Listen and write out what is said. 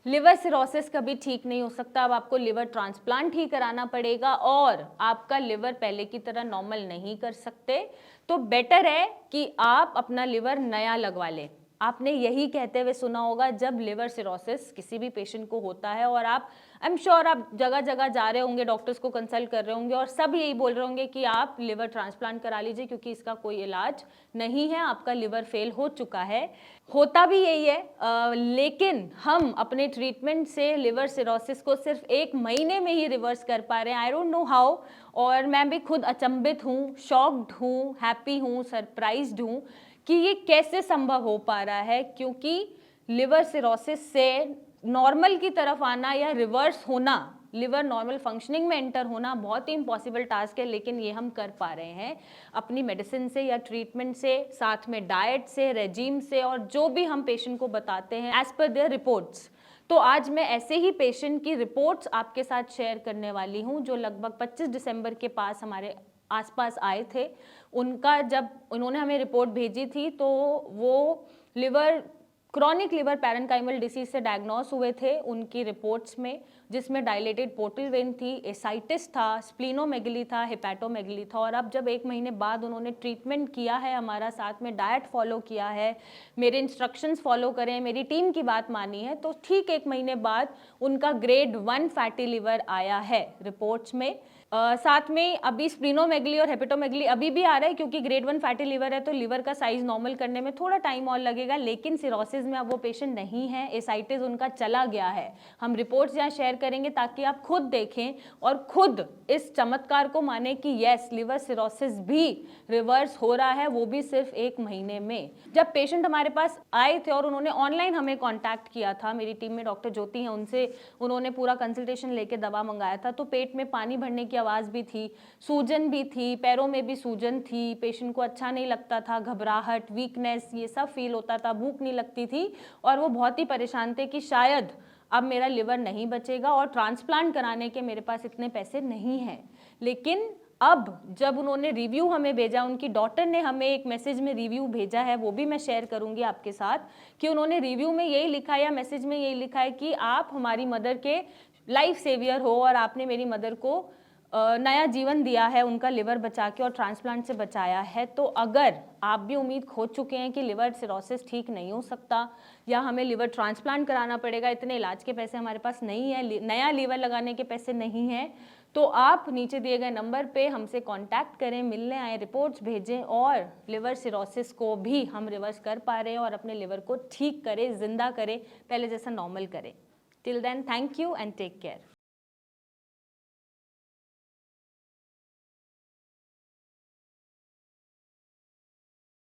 Liver cirrhosis कभी ठीक नहीं हो सकता। अब आपको लिवर ट्रांसप्लांट ही कराना पड़ेगा और आपका लिवर पहले की तरह नॉर्मल नहीं कर सकते। तो बेटर है कि आप अपना लिवर नया लगवा लें। आपने यही कहते हुए सुना होगा जब लिवर सिरोसिस किसी भी पेशेंट को होता है, और आप आई एम श्योर आप जगह जगह जा रहे होंगे, डॉक्टर्स को कंसल्ट कर रहे होंगे और सब यही बोल रहे होंगे कि आप लिवर ट्रांसप्लांट करा लीजिए क्योंकि इसका कोई इलाज नहीं है, आपका लिवर फेल हो चुका है। होता भी यही है, लेकिन हम अपने ट्रीटमेंट से लिवर सिरोसिस को सिर्फ 1 महीने में ही रिवर्स कर पा रहे हैं। आई डोंट नो हाउ, और मैं भी खुद अचंभित हूँ, शॉक्ड हूँ, हैप्पी हूँ, सरप्राइज्ड हूँ कि ये कैसे संभव हो पा रहा है, क्योंकि लिवर सिरोसिस से नॉर्मल की तरफ आना या रिवर्स होना, लिवर नॉर्मल फंक्शनिंग में एंटर होना बहुत ही इम्पॉसिबल टास्क है, लेकिन ये हम कर पा रहे हैं अपनी मेडिसिन से या ट्रीटमेंट से, साथ में डाइट से, रेजीम से, और जो भी हम पेशेंट को बताते हैं एज पर देयर रिपोर्ट्स। तो आज मैं ऐसे ही पेशेंट की रिपोर्ट्स आपके साथ शेयर करने वाली हूँ जो लगभग 25 दिसंबर के पास हमारे आसपास आए थे। उनका जब उन्होंने हमें रिपोर्ट भेजी थी तो वो क्रॉनिक लिवर पैरेन्काइमल डिसीज से डायग्नोस हुए थे उनकी रिपोर्ट्स में, जिसमें डायलेटेड पोर्टल वेन थी, एसाइटिस था, स्प्लीनोमेगली था, हेपेटोमेगली था। और अब जब 1 महीने बाद उन्होंने ट्रीटमेंट किया है हमारा, साथ में डाइट फॉलो किया है, मेरे इंस्ट्रक्शंस फॉलो करें, मेरी टीम की बात मानी है, तो ठीक 1 महीने बाद उनका ग्रेड 1 फैटी लिवर आया है रिपोर्ट्स में। साथ में अभी स्प्लीनोमेगली और हेपेटोमेगली अभी भी आ रहा है, क्योंकि ग्रेड 1 फैटी लिवर है तो लिवर का साइज नॉर्मल करने में थोड़ा टाइम और लगेगा, लेकिन सिरोसिस में अब वो पेशेंट नहीं है, एसाइटिस उनका चला गया है। हम रिपोर्ट्स यहाँ शेयर करेंगे ताकि आप खुद देखें और खुद इस चमत्कार को माने कि यस, लिवर सिरोसिस भी रिवर्स हो रहा है, वो भी सिर्फ 1 महीने में। जब पेशेंट हमारे पास आए थे और उन्होंने ऑनलाइन हमें कॉन्टैक्ट किया था, मेरी टीम में डॉक्टर ज्योति हैं, उनसे उन्होंने पूरा कंसल्टेशन लेके दवा मंगाया था, तो पेट में पानी भरने की आवाज़ भी थी, सूजन भी थी, पैरों में भी सूजन थी, पेशेंट को अच्छा नहीं लगता था, घबराहट, वीकनेस, ये सब फील होता था, भूख नहीं लगती थी, और वो बहुत ही परेशान थे कि शायद अब मेरा लिवर नहीं बचेगा और ट्रांसप्लांट कराने के मेरे पास इतने पैसे नहीं हैं। लेकिन अब जब उन्होंने रिव्यू हमें भेजा, उनकी डॉटर ने हमें एक मैसेज में रिव्यू भेजा है, वो भी मैं शेयर करूंगी आपके साथ, कि उन्होंने रिव्यू में यही लिखा है या मैसेज में यही लिखा है कि आप हमारी मदर के लाइफ सेवियर हो और आपने मेरी मदर को नया जीवन दिया है, उनका लिवर बचा के और ट्रांसप्लांट से बचाया है। तो अगर आप भी उम्मीद खो चुके हैं कि लिवर सिरोसिस ठीक नहीं हो सकता या हमें लिवर ट्रांसप्लांट कराना पड़ेगा, इतने इलाज के पैसे हमारे पास नहीं है, नया लिवर लगाने के पैसे नहीं हैं, तो आप नीचे दिए गए नंबर पे हमसे कांटेक्ट करें, मिलने आए, रिपोर्ट्स भेजें, और लिवर सिरोसिस को भी हम रिवर्स कर पा रहे हैं और अपने लिवर को ठीक करें, जिंदा करें, पहले जैसा नॉर्मल करें। Till then, thank you and take care.